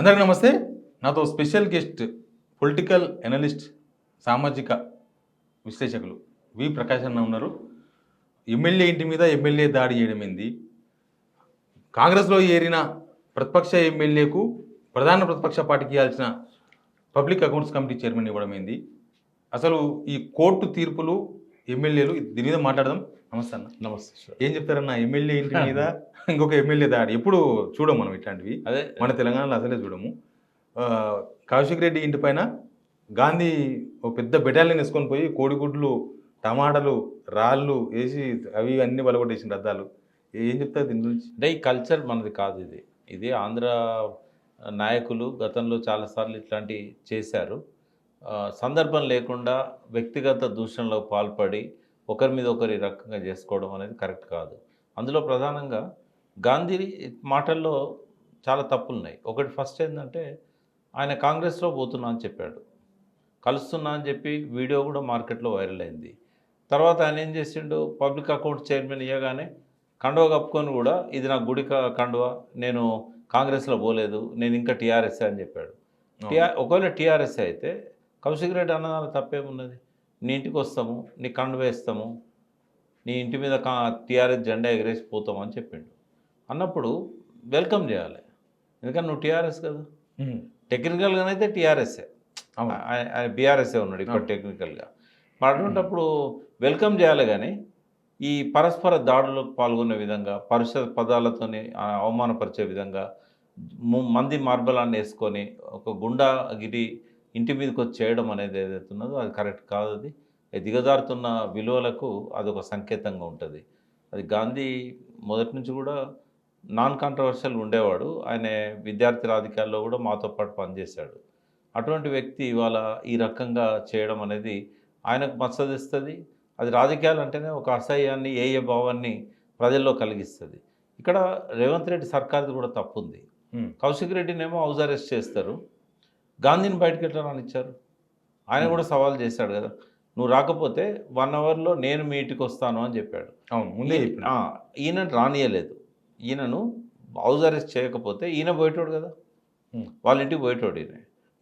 అందరికీ నమస్తే. నాతో స్పెషల్ గెస్ట్ పొలిటికల్ అనలిస్ట్, సామాజిక విశ్లేషకులు వి ప్రకాష్ అన్న ఉన్నారు. ఎమ్మెల్యే ఇంటి మీద ఎమ్మెల్యే దాడి చేయడం ఏంది, కాంగ్రెస్లో ఏరిన ప్రతిపక్ష ఎమ్మెల్యేకు ప్రధాన ప్రతిపక్ష పార్టీకి ఇవ్వాల్సిన పబ్లిక్ అకౌంట్స్ కమిటీ చైర్మన్ ఇవ్వడం ఏంది, అసలు ఈ కోర్టు తీర్పులు, ఎమ్మెల్యేలు, దీని మీద మాట్లాడదాం. నమస్తే అన్న. నమస్తే సార్. ఏం చెప్తారన్న, ఎమ్మెల్యే ఇంటి మీద ఇంకొక ఎమ్మెల్యే దాడి ఎప్పుడు చూడము మనం ఇట్లాంటివి. అదే మన తెలంగాణలో అసలే చూడము. కౌశిక్ రెడ్డి ఇంటి పైన గాంధీ ఒక పెద్ద బెటాలియన్ వేసుకొని పోయి కోడిగుడ్లు, టమాటాలు, రాళ్ళు వేసి అవి అన్ని బలగొట్టేసిన రద్దాలు. ఏం చెప్తారు దీని గురించి? అంటే ఈ కల్చర్ మనది కాదు. ఇది ఆంధ్ర నాయకులు గతంలో చాలాసార్లు ఇట్లాంటివి చేశారు. సందర్భం లేకుండా వ్యక్తిగత దూషణలకు పాల్పడి ఒకరి మీద ఒకరి రకంగా చేసుకోవడం అనేది కరెక్ట్ కాదు. అందులో ప్రధానంగా గాంధీ మాటల్లో చాలా తప్పులున్నాయి. ఒకటి ఫస్ట్ ఏంటంటే, ఆయన కాంగ్రెస్లో పోతున్నా అని చెప్పాడు, కలుస్తున్నా అని చెప్పి వీడియో కూడా మార్కెట్లో వైరల్ అయింది. తర్వాత ఆయన ఏం చేసిండు, పబ్లిక్ అకౌంట్ చైర్మన్ ఇవ్వగానే కండువ కప్పుకొని కూడా ఇది నా గుడి కండువ, నేను కాంగ్రెస్లో పోలేదు, నేను ఇంకా టీఆర్ఎస్ఏ అని చెప్పాడు. ఒకవేళ టీఆర్ఎస్ఏ అయితే కౌశిక్ రెడ్డి అన్నదాని తప్పేమున్నది? నీ ఇంటికి వస్తాము, నీ కండువ వేస్తాము, నీ ఇంటి మీద టీఆర్ఎస్ జెండా ఎగరేసి పోతామని చెప్పిండు. అన్నప్పుడు వెల్కమ్ చేయాలి, ఎందుకంటే నువ్వు టీఆర్ఎస్ కదా. టెక్నికల్గానైతే టీఆర్ఎస్ఏ, ఆయన బీఆర్ఎస్ఏ ఉన్నాడు ఇప్పుడు టెక్నికల్గా. మరి అటువంటిప్పుడు వెల్కమ్ చేయాలి. కానీ ఈ పరస్పర దాడులకు పాల్గొనే విధంగా, పరుష పదాలతోని అవమానపరిచే విధంగా, మంది మార్బలాన్ని వేసుకొని ఒక గుండాగిరి ఇంటి మీదకి వచ్చి చేయడం అనేది ఏదైతే ఉన్నదో అది కరెక్ట్ కాదు. అది దిగజారుతున్న విలువలకు అదొక సంకేతంగా ఉంటుంది. అది గాంధీ మొదటి నుంచి కూడా నాన్ కాంట్రవర్షియల్ ఉండేవాడు. ఆయన విద్యార్థి రాజకీయాల్లో కూడా మాతో పాటు పనిచేశాడు. అటువంటి వ్యక్తి ఇవాళ ఈ రకంగా చేయడం అనేది ఆయనకు మచ్చదిస్తుంది. అది రాజకీయాలు అంటేనే ఒక అసహ్యాన్ని, ఏయ భావాన్ని ప్రజల్లో కలిగిస్తుంది. ఇక్కడ రేవంత్ రెడ్డి సర్కార్ది కూడా తప్పు ఉంది. కౌశిక్ రెడ్డినేమో హౌస్ అరెస్ట్ చేస్తారు, గాంధీని బయటకు ఎట్లా రానిచ్చారు? ఆయన కూడా సవాల్ చేశాడు కదా, నువ్వు రాకపోతే 1 అవర్లో నేను మీ ఇంటికి వస్తాను అని చెప్పాడు. అవును, ముందే ఈయన రానియలేదు. ఈయనను హౌస్ అరెస్ట్ చేయకపోతే ఈయన పోయేటోడు కదా, వాళ్ళ ఇంటికి పోయేటోడు. ఈయన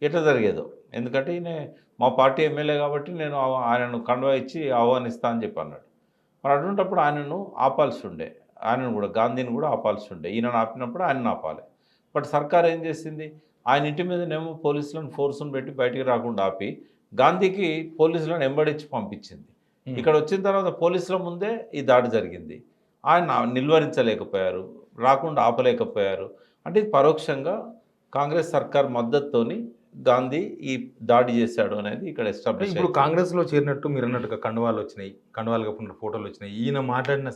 ఎట్లా జరిగేదో, ఎందుకంటే ఈయన మా పార్టీ ఎమ్మెల్యే కాబట్టి నేను ఆయనను కండువా ఇచ్చి ఆహ్వానిస్తా అని చెప్పి అన్నాడు. మరి అటువంటిప్పుడు ఆయనను ఆపాల్సి ఉండే, ఆయనను కూడా గాంధీని కూడా ఆపాల్సి ఉండే. ఈయనను ఆపినప్పుడు ఆయనను ఆపాలి. బట్ సర్కార్ ఏం చేసింది, ఆయన ఇంటి మీదనేమో పోలీసులను ఫోర్స్ను పెట్టి బయటికి రాకుండా ఆపి గాంధీకి పోలీసులను ఎంబడించి పంపించింది. ఇక్కడ వచ్చిన తర్వాత పోలీసుల ముందే ఈ దాడి జరిగింది. ఆయన నిలువరించలేకపోయారు, రాకుండా ఆపలేకపోయారు. అంటే ఇది పరోక్షంగా కాంగ్రెస్ సర్కార్ మద్దతుతోని గాంధీ ఈ దాడి చేశాడు అనేది ఇక్కడ ఎస్టాబ్లిష్. ఇప్పుడు కాంగ్రెస్లో చేరినట్టు మీరు అన్నట్టుగా కండువాలు వచ్చినాయి, కండువాలు కప్పుకున్న ఫోటోలు వచ్చినాయి, ఈయన మాట్లాడిన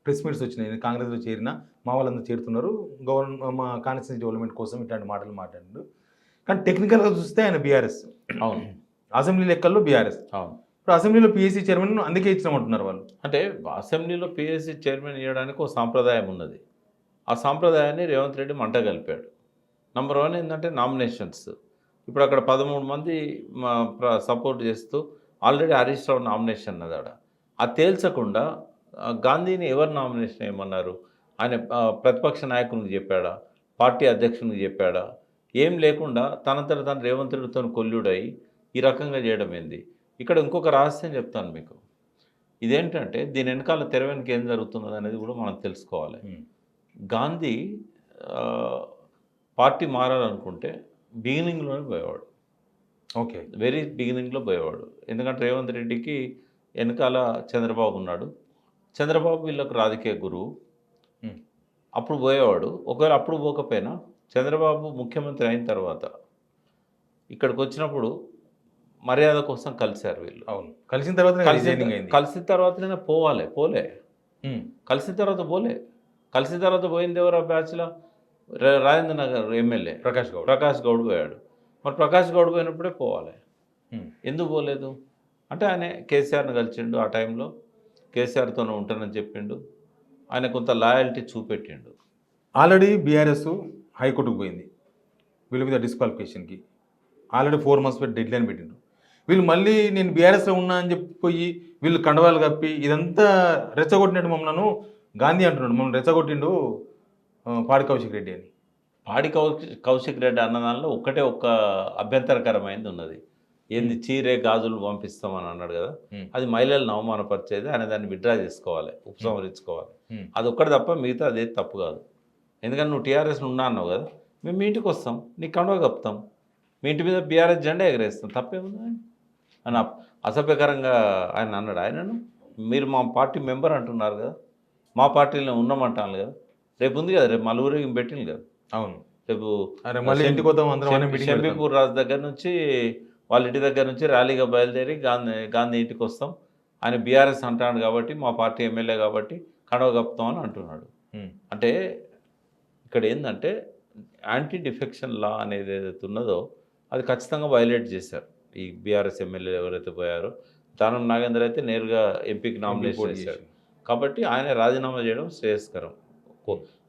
ప్రెస్ మీట్స్ వచ్చినాయి. కాంగ్రెస్లో చేరిన మా వాళ్ళందరూ చేరుతున్నారు, మా కాన్స్టిట్యూన్సీ డెవలప్మెంట్ కోసం ఇట్లాంటి మాటలు మాట్లాడారు. కానీ టెక్నికల్గా చూస్తే ఆయన బీఆర్ఎస్. అవును, అసెంబ్లీ లెక్కల్లో బీఆర్ఎస్. అవును. ఇప్పుడు అసెంబ్లీలో పిఎస్సీ చైర్మన్ అందుకే ఇచ్చినామంటున్నారు వాళ్ళు. అంటే అసెంబ్లీలో పిఎస్సీ చైర్మన్ ఇవ్వడానికి ఒక సాంప్రదాయం ఉన్నది. ఆ సాంప్రదాయాన్ని రేవంత్ రెడ్డి మంట కలిపాడు. నెంబర్ 1 ఏంటంటే నామినేషన్స్. ఇప్పుడు అక్కడ 13 మంది సపోర్ట్ చేస్తూ ఆల్రెడీ హరీష్ రావు నామినేషన్ అన్నది ఆడ. అది తేల్చకుండా గాంధీని ఎవరు నామినేషన్ ఏమన్నారు? ఆయన ప్రతిపక్ష నాయకునికి చెప్పాడా, పార్టీ అధ్యక్షునికి చెప్పాడా? ఏం లేకుండా తనంతట తను రేవంత్ రెడ్డితో కొల్లుడై ఈ రకంగా చేయడం ఏంది? ఇక్కడ ఇంకొక రహస్యం చెప్తాను మీకు. ఇదేంటంటే దీని వెనకాల తెర వెనుక ఏం జరుగుతున్నది అనేది కూడా మనం తెలుసుకోవాలి. గాంధీ పార్టీ మారాలనుకుంటే బిగినింగ్లోనే పోయేవాడు. ఓకే, వెరీ బిగినింగ్లో పోయేవాడు. ఎందుకంటే రేవంత్ రెడ్డికి వెనకాల చంద్రబాబు ఉన్నాడు. చంద్రబాబు వీళ్ళకు రాజకీయ గురువు. అప్పుడు పోయేవాడు. ఒకవేళ అప్పుడు పోకపోయినా చంద్రబాబు ముఖ్యమంత్రి అయిన తర్వాత ఇక్కడికి వచ్చినప్పుడు మర్యాద కోసం కలిశారు వీళ్ళు. అవును, కలిసిన తర్వాత కలిసిన తర్వాతనే పోలే. కలిసిన తర్వాత కలిసిన తర్వాత పోయింది ఎవరు? ఆ బ్యాచ్లో రాజేంద్ర నగర్ ఎమ్మెల్యే ప్రకాష్ గౌడ్ పోయాడు. మరి ప్రకాష్ గౌడ్ పోయినప్పుడే పోవాలి. ఎందుకు పోలేదు అంటే ఆయన కేసీఆర్ని కలిసిండు. ఆ టైంలో కేసీఆర్తోనే ఉంటానని చెప్పిండు. ఆయన కొంత లాయల్టీ చూపెట్టిండు. ఆల్రెడీ బీఆర్ఎస్ హైకోర్టుకు పోయింది వీళ్ళ మీద డిస్క్వాలిఫికేషన్కి. ఆల్రెడీ 4 months పెట్టి డెడ్ లైన్ పెట్టిండు. వీళ్ళు మళ్ళీ నేను బీఆర్ఎస్లో ఉన్నా అని చెప్పిపోయి వీళ్ళు కండవాలు కప్పి ఇదంతా రెచ్చగొట్టినట్టు మమ్మల్ని గాంధీ అంటున్నాడు, మమ్మల్ని రెచ్చగొట్టిండు పాడి కౌశిక్ రెడ్డి అని. పాడి కౌశిక్ రెడ్డి అన్న దానిలో ఒక్క అభ్యంతరకరమైనది ఉన్నది. ఏంది చీరే గాజులు పంపిస్తామని అన్నాడు కదా, అది మహిళలను అవమానపరిచేది. ఆయన దాన్ని విత్డ్రా చేసుకోవాలి, ఉపసంహరించుకోవాలి. అదొక్కటి తప్ప మిగతా అదేది తప్పు కాదు. ఎందుకంటే నువ్వు టీఆర్ఎస్ ఉన్నా అన్నావు కదా, మేము మీ ఇంటికి వస్తాం, నీకు కండువా కప్పుతాం, మీ ఇంటి మీద బీఆర్ఎస్ జెండా ఎగరేస్తాం, తప్పేముంది అని అసభ్యకరంగా ఆయన అన్నాడు. ఆయనను మీరు మా పార్టీ మెంబర్ అంటున్నారు కదా, మా పార్టీలో ఉన్నామంటాను కదా, రేపు ఉంది కదా, రేపు మలుగురు పెట్టింది కదా. అవును, రేపు మళ్ళీ ఇంటికి వద్దాం అందరం షంబీపూర్ రాజు దగ్గర నుంచి వాళ్ళ ఇంటి దగ్గర నుంచి ర్యాలీగా బయలుదేరి గాంధీ ఇంటికి వస్తాం, ఆయన బీఆర్ఎస్ అంటాడు కాబట్టి మా పార్టీ ఎమ్మెల్యే కాబట్టి కండవ కప్పుతాం అని అంటున్నాడు. అంటే ఇక్కడ ఏంటంటే యాంటీ డిఫెక్షన్ లా అనేది ఏదైతే ఉన్నదో అది ఖచ్చితంగా వైలేట్ చేశారు ఈ బీఆర్ఎస్ ఎమ్మెల్యేలు ఎవరైతే పోయారో. దానం నాగేందర్ అయితే నేరుగా ఎంపీకి నామినేషన్ చేశాడు కాబట్టి ఆయన రాజీనామా చేయడం శ్రేయస్కరం.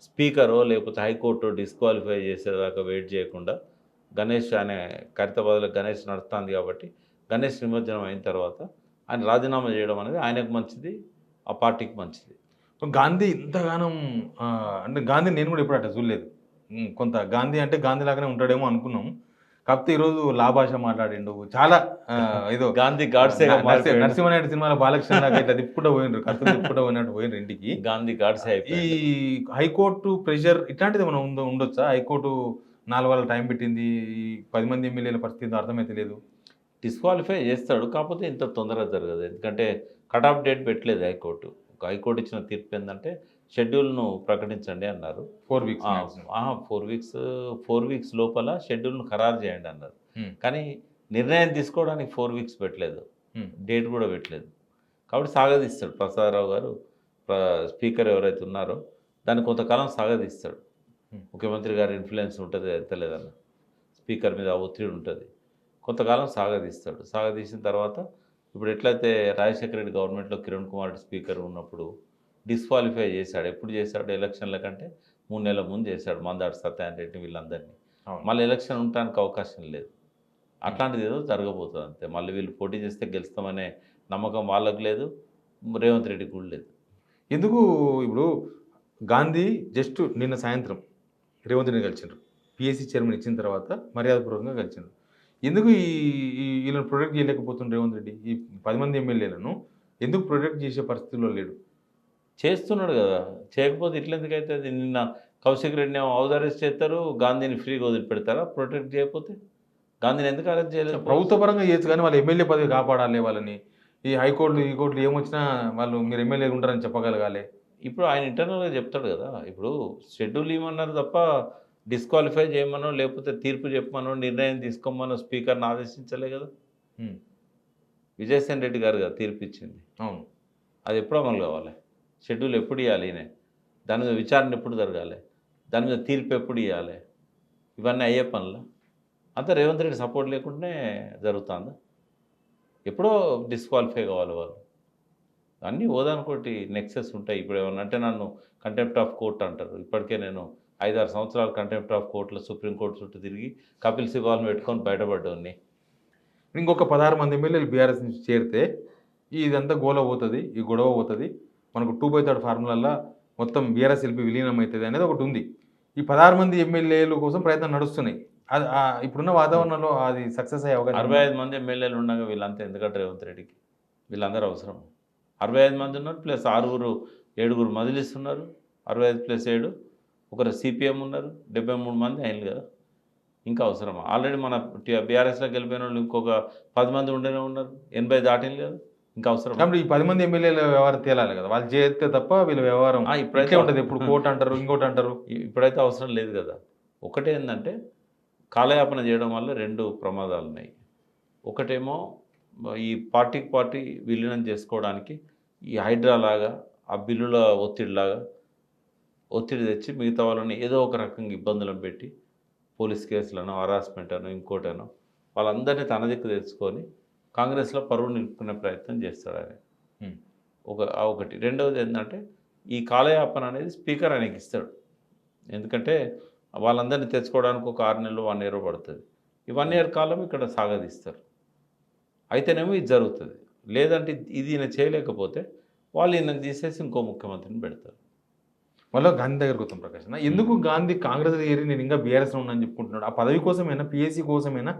స్పీకరో లేకపోతే హైకోర్టు డిస్క్వాలిఫై చేసేదాకా వెయిట్ చేయకుండా గణేష్ అనే ఖైరతాబాద్లో గణేష్ నడుస్తుంది కాబట్టి గణేష్ నిమజ్జనం అయిన తర్వాత ఆయన రాజీనామా చేయడం అనేది ఆయనకు మంచిది, ఆ పార్టీకి మంచిది. గాంధీ ఇంతగానం అంటే గాంధీ నేను కూడా ఎప్పుడు అట్లా చూడలేదు. కొంత గాంధీ అంటే గాంధీ లాగానే ఉంటాడేమో అనుకున్నాం. కాకపోతే ఈరోజు లాభాష మాట్లాడిండు చాలా ఏదో గాంధీ గాడ్సే నరసింహనాయుడు సినిమాలో బాలకృష్ణ లాగా ఇట్లా తిప్పుకుంటూ పోయినరు, కత్తులు తిప్పుకుంటూ పోయినట్టు పోయినరు ఇంటికి. గాంధీ గాడ్సే. ఈ హైకోర్టు ప్రెషర్ ఇట్లాంటిది మనం ఉండొచ్చా? హైకోర్టు 4 వారాల టైం పెట్టింది, ఈ 10 మంది ఎమ్మెల్యేల పరిస్థితి అర్థమైతే లేదు. డిస్క్వాలిఫై చేస్తాడు, కాకపోతే ఇంత తొందరగా జరగదు. ఎందుకంటే కట్ ఆఫ్ డేట్ పెట్టలేదు హైకోర్టు. హైకోర్టు ఇచ్చిన తీర్పు ఏంటంటే షెడ్యూల్ను ప్రకటించండి అన్నారు. 4 వీక్స్ 4 వీక్స్ లోపల షెడ్యూల్ను ఖరారు చేయండి అన్నారు. కానీ నిర్ణయం తీసుకోవడానికి 4 వీక్స్ పెట్టలేదు, డేట్ కూడా పెట్టలేదు. కాబట్టి సాగదీస్తాడు ప్రసాదరావు గారు, స్పీకర్ ఎవరైతే ఉన్నారో దాన్ని కొంతకాలం సాగదీస్తాడు. ముఖ్యమంత్రి గారి ఇన్ఫ్లుయెన్స్ ఉంటుంది ఎత్తలేదన్న, స్పీకర్ మీద ఒత్తిడి ఉంటుంది, కొంతకాలం సాగదీస్తాడు. సాగదీసిన తర్వాత ఇప్పుడు ఎట్లయితే రాజశేఖర రెడ్డి గవర్నమెంట్లో కిరణ్ కుమార్ రెడ్డి స్పీకర్ ఉన్నప్పుడు డిస్క్వాలిఫై చేశాడు. ఎప్పుడు చేశాడు? ఎలక్షన్ల కంటే 3 నెలల ముందు చేశాడు, మందాడు సత్యనారాయణ రెడ్డి వీళ్ళందరినీ. మళ్ళీ ఎలక్షన్ ఉండడానికి అవకాశం లేదు. అట్లాంటిది ఏదో జరగబోతుంది అంతే. మళ్ళీ వీళ్ళు పోటీ చేస్తే గెలుస్తామనే నమ్మకం వాళ్ళకు లేదు, రేవంత్ రెడ్డికి కూడా లేదు. ఎందుకు ఇప్పుడు గాంధీ జస్ట్ నిన్న సాయంత్రం రేవంత్ రెడ్డి కలిసిండ్రు, పిఎస్సి చైర్మన్ ఇచ్చిన తర్వాత మర్యాదపూర్వకంగా కలిసిండ్రు. ఎందుకు వీళ్ళని ప్రొటెక్ట్ చేయలేకపోతుండ్రు రేవంత్ రెడ్డి? ఈ 10 మంది ఎమ్మెల్యేలను ఎందుకు ప్రొటెక్ట్ చేసే పరిస్థితిలో లేడు? చేస్తున్నాడు కదా, చేయకపోతే ఇట్లెందుకు అవుతుంది? నిన్న కౌశిక్ రెడ్డిని అరెస్ట్ చేస్తారు, గాంధీని ఫ్రీగా వదిలిపెడతారా? ప్రొటెక్ట్ చేయకపోతే గాంధీని ఎందుకు అరెస్ట్ చేయలేదు? ప్రభుత్వ పరంగా చేయొచ్చు కానీ వాళ్ళ ఎమ్మెల్యే పదవి కాపాడాలి వాళ్ళని. ఈ హైకోర్టులు ఈ కోర్టులు ఏమొచ్చినా వాళ్ళు మీరు ఎమ్మెల్యేలు ఉంటారని చెప్పగలగాలి. ఇప్పుడు ఆయన ఇంటర్నల్గా చెప్తాడు కదా, ఇప్పుడు షెడ్యూల్ ఇవ్వమన్నారు తప్ప డిస్క్వాలిఫై చేయమనో లేకపోతే తీర్పు చెప్పమనో నిర్ణయం తీసుకోమనో స్పీకర్ని ఆదేశించలే కదా. విజయసేన్ రెడ్డి గారు కదా తీర్పు ఇచ్చింది. అవును, అది ఎప్పుడు అమలు కావాలి? షెడ్యూల్ ఎప్పుడు ఇవ్వాలి? ఈయన దాని మీద విచారణ ఎప్పుడు జరగాలి? దాని మీద తీర్పు ఎప్పుడు ఇవ్వాలి? ఇవన్నీ అయ్యే పనులు అంతా రేవంత్ రెడ్డి సపోర్ట్ లేకుండానే జరుగుతుందా? ఎప్పుడో డిస్క్వాలిఫై కావాలి వాళ్ళు. అన్నీ ఓదానుకోటి నెక్సెస్ ఉంటాయి. ఇప్పుడు ఏమన్నా అంటే నన్ను కంటెంప్ట్ ఆఫ్ కోర్ట్ అంటారు. ఇప్పటికే నేను 5-6 సంవత్సరాలు కంటెంప్ట్ ఆఫ్ కోర్టులో సుప్రీంకోర్టు చుట్టూ తిరిగి కపిల్ సిబాల్ని పెట్టుకొని బయటపడ్డాన్ని. ఇంకొక 16 మంది ఎమ్మెల్యేలు బీఆర్ఎస్ నుంచి చేరితే ఇదంతా గోల పోతుంది, ఈ గొడవ పోతుంది, మనకు 2/3 ఫార్ములాలో మొత్తం బీఆర్ఎస్ ఎల్పీ విలీనం అవుతుంది అనేది ఒకటి ఉంది. ఈ 16 మంది ఎమ్మెల్యేల కోసం ప్రయత్నం నడుస్తున్నాయి. అది ఇప్పుడున్న వాతావరణంలో అది సక్సెస్ అయ్యే అవకాశం. 65 మంది ఎమ్మెల్యేలు ఉండగా వీళ్ళంతా ఎందుకంటే రేవంత్ రెడ్డికి వీళ్ళందరూ అవసరం. 65 మంది ఉన్నారు, ప్లస్ 7 మజిలీస్ ఉన్నారు, 65+7 ఒకరు సిపిఎం ఉన్నారు, 73 మంది అయింది కదా, ఇంకా అవసరమా? ఆల్రెడీ మన బీఆర్ఎస్లోకి వెళ్ళిపోయిన వాళ్ళు ఇంకొక 10 మంది ఉండేనే ఉన్నారు, 80 దాటింది కదా, ఇంకా అవసరం. కాబట్టి ఈ 10 మంది ఎమ్మెల్యేల వ్యవహారం తేలాలి కదా, వాళ్ళు చేస్తే తప్ప వీళ్ళ వ్యవహారం ఇప్పుడైతే ఉంటుంది. ఇప్పుడు కోర్టు అంటారు, ఇంకోటి అంటారు. ఇప్పుడైతే అవసరం లేదు కదా. ఒకటే ఏంటంటే కాలయాపన చేయడం వల్ల 2 ప్రమాదాలు ఉన్నాయి. ఒకటేమో ఈ పార్టీ విలీనం చేసుకోవడానికి ఈ హైడ్రా లాగా ఆ బిల్లుల ఒత్తిడి తెచ్చి మిగతా వాళ్ళని ఏదో ఒక రకంగా ఇబ్బందులను పెట్టి పోలీస్ కేసులను, హరాస్మెంట్ అను, ఇంకోటనో వాళ్ళందరినీ తన దిక్కు తెచ్చుకొని కాంగ్రెస్లో పరువు నిలుపుకునే ప్రయత్నం చేస్తాడు ఆయన. ఒకటి. రెండవది ఏంటంటే ఈ కాలయాపన అనేది స్పీకర్ ఆయనకి ఇస్తాడు. ఎందుకంటే వాళ్ళందరినీ తెచ్చుకోవడానికి ఒక 6 నెలలు 1 year పడుతుంది. ఈ 1 year కాలం ఇక్కడ సాగదీస్తారు. అయితేనేమో ఇది జరుగుతుంది. లేదంటే ఇది ఈయన చేయలేకపోతే వాళ్ళు ఈయన తీసేసి ఇంకో ముఖ్యమంత్రిని పెడతారు. మళ్ళీ గాంధీ దగ్గరకు వస్తాం ప్రకాష్ అన్న. ఎందుకు గాంధీ కాంగ్రెస్ చేరి నేను ఇంకా బీఆర్ఎస్లో ఉన్నాను చెప్పుకుంటున్నాడు? ఆ పదవి కోసమేనా, పిఎస్సి కోసమేనా?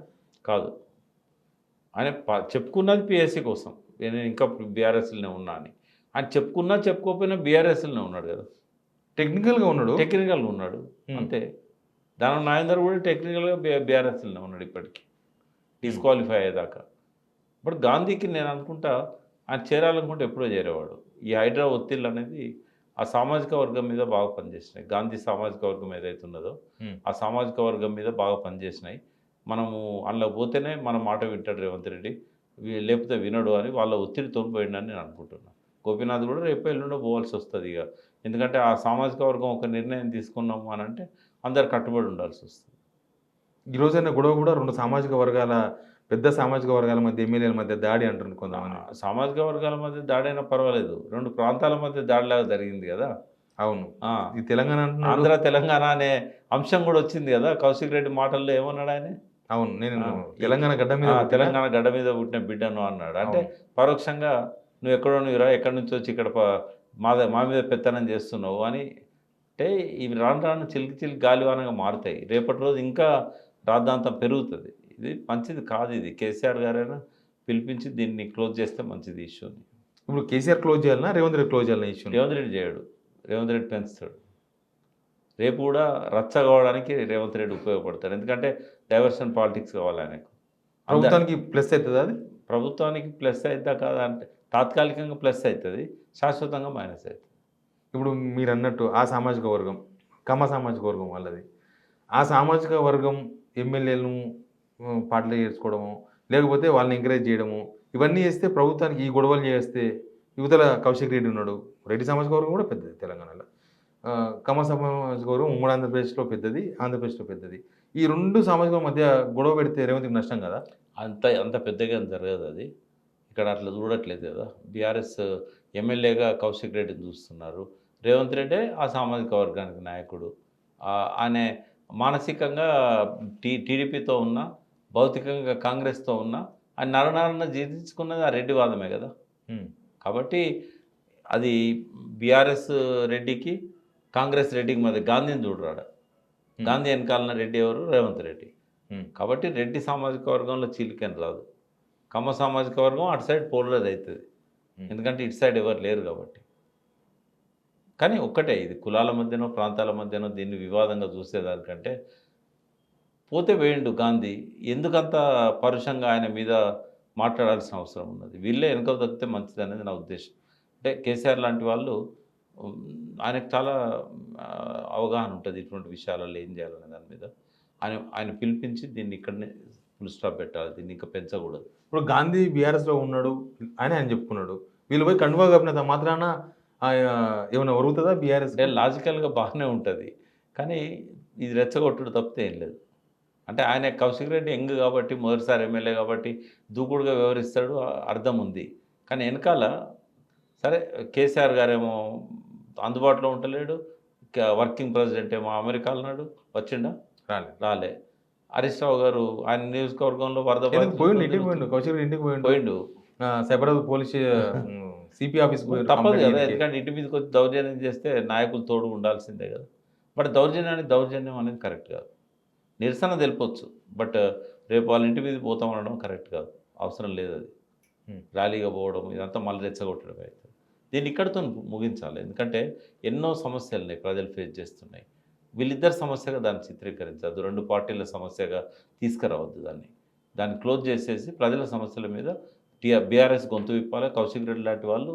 కాదు, ఆయన చెప్పుకున్నది పిఎస్సి కోసం, నేను ఇంకా బీఆర్ఎస్లోనే ఉన్నా అని. ఆయన చెప్పుకున్నా చెప్పుకోకపోయినా బీఆర్ఎస్లోనే ఉన్నాడు కదా, టెక్నికల్గా ఉన్నాడు. టెక్నికల్గా ఉన్నాడు అంతే. దానం నాగేందర్ కూడా టెక్నికల్గా బీఆర్ఎస్లోనే ఉన్నాడు ఇప్పటికీ, డిస్క్వాలిఫై అయ్యేదాకా. బట్ గాంధీకి నేను అనుకుంటా ఆయన చేరాలనుకుంటే ఎప్పుడో చేరేవాడు. ఈ హైడ్రా ఒత్తిళ్ళు అనేది ఆ సామాజిక వర్గం మీద బాగా పనిచేసినాయి. గాంధీ సామాజిక వర్గం ఏదైతే ఉన్నదో ఆ సామాజిక వర్గం మీద బాగా పనిచేసినాయి. మనము అందులో పోతేనే మన మాట వింటాడు రేవంత్ రెడ్డి, లేకపోతే వినడు అని వాళ్ళ ఒత్తిడితో పోయిండని నేను అనుకుంటున్నాను. గోపీనాథ్ కూడా రేపు ఎల్లుండో పోవాల్సి వస్తుంది ఇక. ఎందుకంటే ఆ సామాజిక వర్గం ఒక నిర్ణయం తీసుకున్నాము అని అంటే అందరు కట్టుబడి ఉండాల్సి వస్తుంది. ఈ రోజైన గొడవ కూడా రెండు సామాజిక వర్గాల, పెద్ద సామాజిక వర్గాల మధ్య, ఎమ్మెల్యేల మధ్య దాడి అంటారు కొంతమంది. సామాజిక వర్గాల మధ్య దాడైనా పర్వాలేదు, రెండు ప్రాంతాల మధ్య దాడిలాగా జరిగింది కదా. అవును. ఆ, ఈ తెలంగాణ అంటున్నాడు. ఆంధ్ర తెలంగాణ అనే అంశం కూడా వచ్చింది కదా. కౌశిక్ రెడ్డి మాటల్లో ఏమన్నాడు ఆయన? అవును, నేను తెలంగాణ గడ్డ మీద తెలంగాణ గడ్డ మీద పుట్టిన బిడ్డను అన్నాడు. అంటే పరోక్షంగా నువ్వు ఎక్కడో నువ్వురా, ఎక్కడి నుంచి వచ్చి ఇక్కడ మా మీద పెత్తనం చేస్తున్నావు అని. అంటే ఇవి రాను రాను చిలికి చిలికి గాలివానగా మారుతాయి. రేపటి రోజు ఇంకా రాద్ధాంతం పెరుగుతుంది. ఇది మంచిది కాదు. ఇది కేసీఆర్ గారైనా పిలిపించి దీన్ని క్లోజ్ చేస్తే మంచిది ఇష్యూని. ఇప్పుడు కేసీఆర్ క్లోజ్ చేయాలన్నా, రేవంత్ రెడ్డి క్లోజ్ చేయాలన్నా ఇష్యూ? రేవంత్ రెడ్డి చేయడు, రేవంత్ రెడ్డి పెంచుతాడు. రేపు కూడా రచ్చ కావడానికి రేవంత్ రెడ్డి ఉపయోగపడతాడు. ఎందుకంటే డైవర్షన్ పాలిటిక్స్ కావాలి ఆయనకు. ప్రభుత్వానికి ప్లస్ అవుతుంది అది? ప్రభుత్వానికి ప్లస్ అవుతుందా కాదా అంటే తాత్కాలికంగా ప్లస్ అవుతుంది, శాశ్వతంగా మైనస్ అవుతుంది. ఇప్పుడు మీరు అన్నట్టు ఆ సామాజిక వర్గం, కమ్మ సామాజిక వర్గం వాళ్ళది, ఆ సామాజిక వర్గం ఎమ్మెల్యేలను పార్టీలో చేర్చుకోవడము, లేకపోతే వాళ్ళని ఎంకరేజ్ చేయడము, ఇవన్నీ చేస్తే ప్రభుత్వానికి ఈ గొడవలు చేస్తే, యువతల కౌశిక్ రెడ్డి ఉన్నాడు, రెడ్డి సామాజిక వర్గం కూడా పెద్దది తెలంగాణలో, కమ్మ సామాజిక వర్గం ఉమ్మడి ఆంధ్రప్రదేశ్లో పెద్దది, ఆంధ్రప్రదేశ్లో పెద్దది. ఈ రెండు సామాజిక మధ్య గొడవ పెడితే రేవంత్కి నష్టం కదా? అంత పెద్దగా జరగదు అది. ఇక్కడ అట్లా చూడట్లేదు కదా. బీఆర్ఎస్ ఎమ్మెల్యేగా కౌశిక్ రెడ్డిని చూస్తున్నారు. రేవంత్ రెడ్డి ఆ సామాజిక వర్గానికి నాయకుడు. ఆయన మానసికంగా టీడీపీతో ఉన్న, భౌతికంగా కాంగ్రెస్తో ఉన్న, ఆయన నరనారణ జీర్ణించుకున్నది ఆ రెడ్డి వాదమే కదా. కాబట్టి అది బీఆర్ఎస్ రెడ్డికి, కాంగ్రెస్ రెడ్డికి మధ్య గాంధీని చూడరాడు. గాంధీ వెనకాలన్న రెడ్డి ఎవరు? రేవంత్ రెడ్డి. కాబట్టి రెడ్డి సామాజిక వర్గంలో చీలికని రాదు. కమ్మ సామాజిక వర్గం అటు సైడ్ పోలరైజ్ అవుతుంది, ఎందుకంటే ఇటు సైడ్ ఎవరు లేరు కాబట్టి. కానీ ఒక్కటే, ఇది కులాల మధ్యనో ప్రాంతాల మధ్యనో దీన్ని వివాదంగా చూసేదానికంటే పోతే వేయండు గాంధీ. ఎందుకంత పరుషంగా ఆయన మీద మాట్లాడాల్సిన అవసరం ఉన్నది? వీళ్ళే వెనుక దక్కితే మంచిది అనేది నా ఉద్దేశం. అంటే కేసీఆర్ లాంటి వాళ్ళు ఆయనకు చాలా అవగాహన ఉంటుంది ఇటువంటి విషయాలలో ఏం చేయాలనే దాని మీద. ఆయన పిలిపించి దీన్ని ఇక్కడనే ఫుల్ స్టాప్ పెట్టాలి, దీన్ని ఇంకా పెంచకూడదు. ఇప్పుడు గాంధీ బీఆర్ఎస్లో ఉన్నాడు అని ఆయన చెప్పుకున్నాడు, వీళ్ళు పోయి కండువా కప్పినంత మాత్రాన ఏమైనా ఒరుగుతుందా బీఆర్ఎస్? అంటే లాజికల్గా బాగానే ఉంటుంది, కానీ ఇది రెచ్చగొట్టుడు తప్పితే ఏం లేదు. అంటే ఆయన కౌశిక్ రెడ్డి యంగ్ కాబట్టి, మొదటిసారి ఎమ్మెల్యే కాబట్టి దూకుడుగా వ్యవహరిస్తాడు, అర్థం ఉంది. కానీ వెనకాల సరే కేసీఆర్ గారేమో అందుబాటులో ఉండలేడు, వర్కింగ్ ప్రెసిడెంట్ ఏమో అమెరికాలో ఉన్నాడు, వచ్చిండా? రాలే. హరీష్ రావు గారు ఆయన నియోజకవర్గంలో వరద పోయిండు, కౌశిక్ ఇంటికి పోయిండు, సైబరాబాద్ పోలీస్ సిపి ఆఫీస్ తప్పదు కదా. ఎందుకంటే ఇంటి మీదకి వచ్చి దౌర్జన్యం చేస్తే నాయకులు తోడు ఉండాల్సిందే కదా. బట్ దౌర్జన్యం అనేది కరెక్ట్ కాదు. నిరసన తెలిపొచ్చు, బట్ రేపు వాళ్ళ ఇంటి మీద పోతాం అనడం కరెక్ట్ కాదు, అవసరం లేదు. అది ర్యాలీగా పోవడం ఇదంతా మళ్ళీ రెచ్చగొట్టడం అవుతుంది. దీన్ని ఇక్కడితో ముగించాలి, ఎందుకంటే ఎన్నో సమస్యలని ప్రజలు ఫేస్ చేస్తున్నాయి. వీళ్ళిద్దరు సమస్యగా దాన్ని చిత్రీకరించద్దు, రెండు పార్టీల సమస్యగా తీసుకురావద్దు. దాన్ని క్లోజ్ చేసేసి ప్రజల సమస్యల మీద బీఆర్ఎస్ గొంతు విప్పాలి. కౌశిక్ రెడ్డి లాంటి వాళ్ళు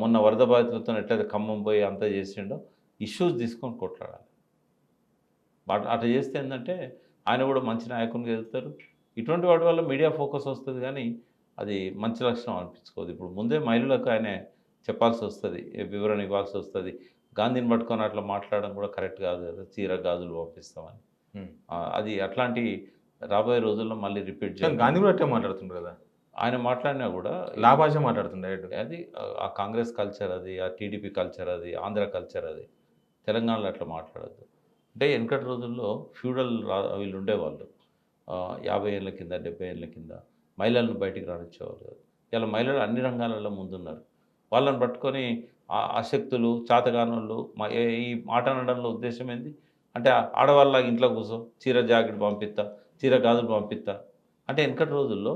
మొన్న వరద బాధితులతో ఎట్లయితే ఖమ్మం పోయి అంతా చేసిండో ఇష్యూస్ తీసుకొని కొట్లాడాలి. అట్లా చేస్తే ఏంటంటే ఆయన కూడా మంచి నాయకునిగా వెళ్తారు. ఇటువంటి వాటి వల్ల మీడియా ఫోకస్ వస్తుంది, కానీ అది మంచి లక్షణం అనిపించుకోదు. ఇప్పుడు ముందే మహిళలకు ఆయన చెప్పాల్సి వస్తుంది, వివరణ ఇవ్వాల్సి వస్తుంది. గాంధీని పట్టుకొని అట్లా మాట్లాడడం కూడా కరెక్ట్ కాదు కదా, చీర గాజులు పంపిస్తామని. అది అట్లాంటి రాబోయే రోజుల్లో మళ్ళీ రిపీట్ చేయాలి. గాంధీ కూడా అట్టే మాట్లాడుతుండ్రు కదా, ఆయన మాట్లాడినా కూడా లాభాష మాట్లాడుతుండే. అది ఆ కాంగ్రెస్ కల్చర్, అది ఆ టీడీపీ కల్చర్, అది ఆంధ్ర కల్చర్. అది తెలంగాణలో అట్లా మాట్లాడద్దు. అంటే వెనకటి రోజుల్లో ఫ్యూడల్ వీళ్ళు ఉండేవాళ్ళు, 50 ఏళ్ళ కింద 70 ఏళ్ళ కింద మహిళలను బయటికి రానిచ్చేవాళ్ళు. ఇలా మహిళలు అన్ని రంగాలలో ముందున్నారు. వాళ్ళని పట్టుకొని అశక్తులు చాతగానోళ్ళు ఈ మాట అనడంలో ఉద్దేశం ఏంది అంటే ఆడవాళ్ళ ఇంట్లో కూర్చో చీర జాకెట్ పంపిస్తా చీర గాజులు పంపిస్తా అంటే వెనకటి రోజుల్లో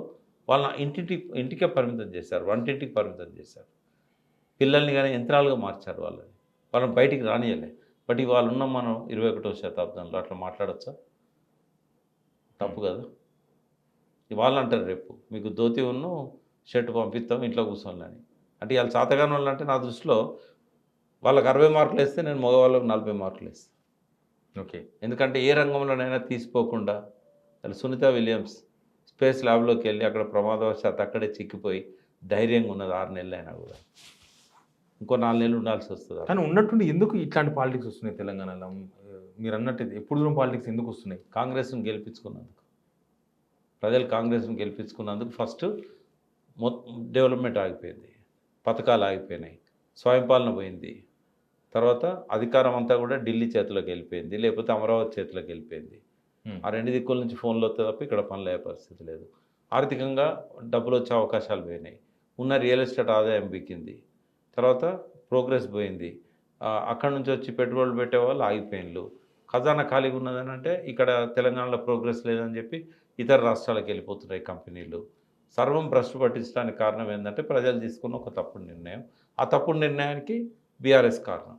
వాళ్ళ ఇంటికే పరిమితం చేశారు, వంటింటికి పరిమితం చేశారు. పిల్లల్ని కానీ యంత్రాలుగా మార్చారు వాళ్ళని బయటికి రానియలే. బట్ ఇవాళ ఉన్న మనం 21వ శతాబ్దంలో అట్లా మాట్లాడచ్చా? తప్పు కదా. ఇవాళ అంటారు రేపు మీకు ధోతి ఉన్ను షర్ట్ పంపిస్తాం ఇంట్లో కూర్చోవాలని. అంటే వాళ్ళు చాతగాని వాళ్ళు అంటే నా దృష్టిలో వాళ్ళకి 60 మార్కులు వేస్తే నేను మగవాళ్ళకి 40 మార్కులు వేస్తాను. ఓకే. ఎందుకంటే ఏ రంగంలోనైనా తీసిపోకుండా సునీత విలియమ్స్ స్పేస్ ల్యాబ్లోకి వెళ్ళి అక్కడ ప్రమాదవశాత్తు అక్కడే చిక్కిపోయి ధైర్యంగా ఉన్నది 6 నెలలు అయినా కూడా. ఇంకో 4 నెలలు ఉండాల్సి వస్తుంది. కానీ ఉన్నట్టుండి ఎందుకు ఇట్లాంటి పాలిటిక్స్ వస్తున్నాయి తెలంగాణలో? మీరు అన్నట్టు ఎప్పుడు దూరం పాలిటిక్స్ ఎందుకు వస్తున్నాయి? కాంగ్రెస్ను గెలిపించుకున్నందుకు, ప్రజలు కాంగ్రెస్ను గెలిపించుకున్నందుకు ఫస్ట్ డెవలప్మెంట్ ఆగిపోయింది, పథకాలు ఆగిపోయినాయి, స్వయంపాలన పోయింది. తర్వాత అధికారం అంతా కూడా ఢిల్లీ చేతిలోకి వెళ్ళిపోయింది, లేకపోతే అమరావతి చేతిలోకి వెళ్ళిపోయింది. ఆ 2 దిక్కుల నుంచి ఫోన్లు వస్తే తప్ప ఇక్కడ పనులు అయ్యే పరిస్థితి లేదు. ఆర్థికంగా డబ్బులు వచ్చే అవకాశాలు పోయినాయి, ఉన్న రియల్ ఎస్టేట్ ఆదాయం బిక్కింది. తర్వాత ప్రోగ్రెస్ పోయింది. అక్కడి నుంచి వచ్చి పెట్టుబడులు పెట్టేవాళ్ళు ఆగిపోయినలు. ఖజానా ఖాళీగా ఉన్నదని అంటే ఇక్కడ తెలంగాణలో ప్రోగ్రెస్ లేదని చెప్పి ఇతర రాష్ట్రాలకు వెళ్ళిపోతున్నాయి కంపెనీలు. సర్వం భ్రష్టు పట్టించడానికి కారణం ఏంటంటే ప్రజలు తీసుకున్న ఒక తప్పుడు నిర్ణయం. ఆ తప్పుడు నిర్ణయానికి బీఆర్ఎస్ కారణం.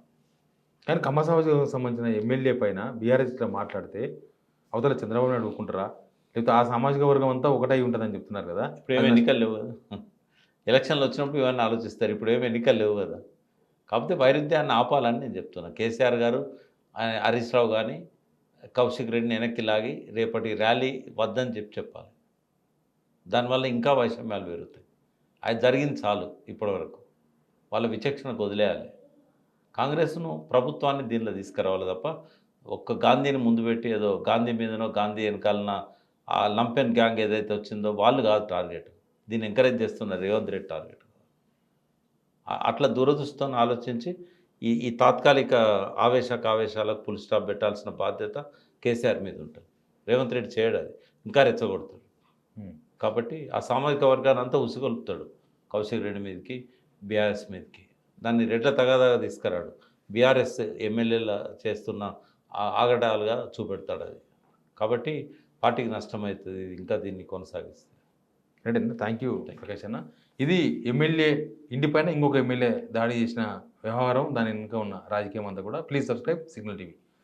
కానీ కమ్మ సమాజం సంబంధించిన ఎమ్మెల్యే పైన బీఆర్ఎస్ ఇట్లా మాట్లాడితే అవతల చంద్రబాబు నాయుడు ఒప్పుకుంటారా? లేకపోతే ఆ సామాజిక వర్గం అంతా ఒకటై ఉంటుందని చెప్తున్నారు కదా. ఇప్పుడు ఏమి ఎన్నికలు లేవు కదా. ఎలక్షన్లు వచ్చినప్పుడు ఇవన్నీ ఆలోచిస్తారు. ఇప్పుడు ఏమి ఎన్నికలు లేవు కదా. కాకపోతే వైరుధ్యాన్ని ఆపాలని నేను చెప్తున్నాను. కేసీఆర్ గారు, హరీష్ రావు కానీ కౌశిక్ రెడ్డిని వెనక్కి లాగి రేపటి ర్యాలీ వద్దని చెప్పాలి. దానివల్ల ఇంకా వైషమ్యాలు పెరుగుతాయి. అది జరిగింది చాలు ఇప్పటివరకు. వాళ్ళ విచక్షణకు వదిలేయాలి. కాంగ్రెస్ను ప్రభుత్వాన్ని దీనిలో తీసుకురావాలి తప్ప ఒక్క గాంధీని ముందు పెట్టి ఏదో గాంధీ మీదనో గాంధీ వెనకాలన ఆ లంపెన్ గ్యాంగ్ ఏదైతే వచ్చిందో వాళ్ళు కాదు టార్గెట్. దీన్ని ఎంకరేజ్ చేస్తున్నారు రేవంత్ రెడ్డి టార్గెట్. అట్లా దూరదృష్టితో ఆలోచించి ఈ తాత్కాలిక ఆవేశాలకు ఫుల్ స్టాప్ పెట్టాల్సిన బాధ్యత కేసీఆర్ మీద ఉంటుంది. రేవంత్ రెడ్డి చేయడు, అది ఇంకా రెచ్చగొడతాడు. కాబట్టి ఆ సామాజిక వర్గాన్ని అంతా ఉసుగొలుపుతాడు కౌశిక్ రెడ్డి మీదకి, బీఆర్ఎస్ మీదకి. దాన్ని రెడ్ల తగాదాగా తీసుకురాడు. బీఆర్ఎస్ ఎమ్మెల్యేల చేస్తున్న ఆగడాలుగా చూపెడతాడు అది. కాబట్టి పార్టీకి నష్టమవుతుంది ఇంకా దీన్ని కొనసాగిస్తే. రైట్ అన్న, థ్యాంక్ యూ ప్రకాష్ అన్న. ఇది ఎమ్మెల్యే ఇంటి పైన ఇంకొక ఎమ్మెల్యే దాడి చేసిన వ్యవహారం, దాని వెనుక ఉన్న రాజకీయం అంతా కూడా. Please subscribe signal TV.